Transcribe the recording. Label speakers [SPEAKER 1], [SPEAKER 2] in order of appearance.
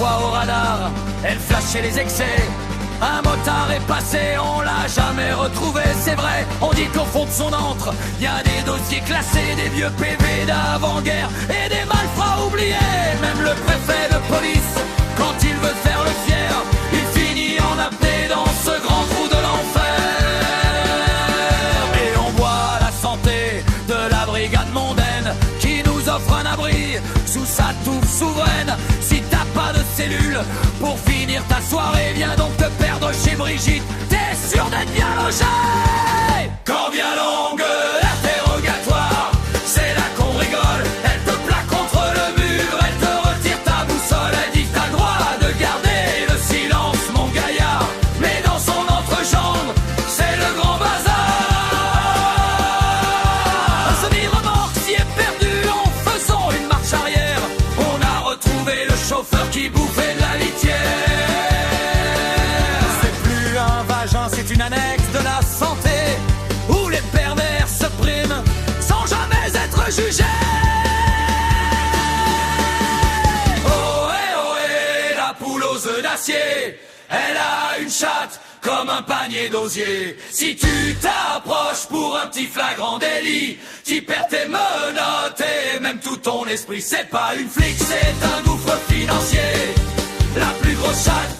[SPEAKER 1] fois au radar, elle flashait les excès. Un motard est passé, on l'a jamais retrouvé, c'est vrai. On dit qu'au fond de son antre, y a des dossiers classés, des vieux PV d'avant-guerre et des malfrats oubliés. Même le préfet de police, quand il veut faire le fier, il finit en apnée dans ce grand trou de l'enfer. Et on voit la santé de la brigade mondaine qui nous offre un abri sous sa touffe souveraine. Si t'as pas de cellule pour finir ta soirée, viens donc te perdre chez Brigitte, t'es sûr d'être bien logé. Quand vient longue l'interrogatoire, c'est là qu'on rigole. Elle te plaque contre le mur, elle te retire ta boussole. Elle dit que t'as le droit de garder le silence, mon gaillard, mais dans son entrejambe, c'est le grand bazar. Un semi-remorque s'y est perdu en faisant une marche arrière. On a retrouvé le chauffeur qui bouffait de la litière. C'est plus un vagin, c'est une annexe de la santé où les pervers se priment sans jamais être jugés. Ohé, la poule aux œufs d'acier, elle a une chatte comme un panier d'osier. Si tu t'approches pour un petit flagrant délit, t'y perds tes menottes et même tout ton esprit. C'est pas une flic, c'est un gouffre financier. La plus grosse chatte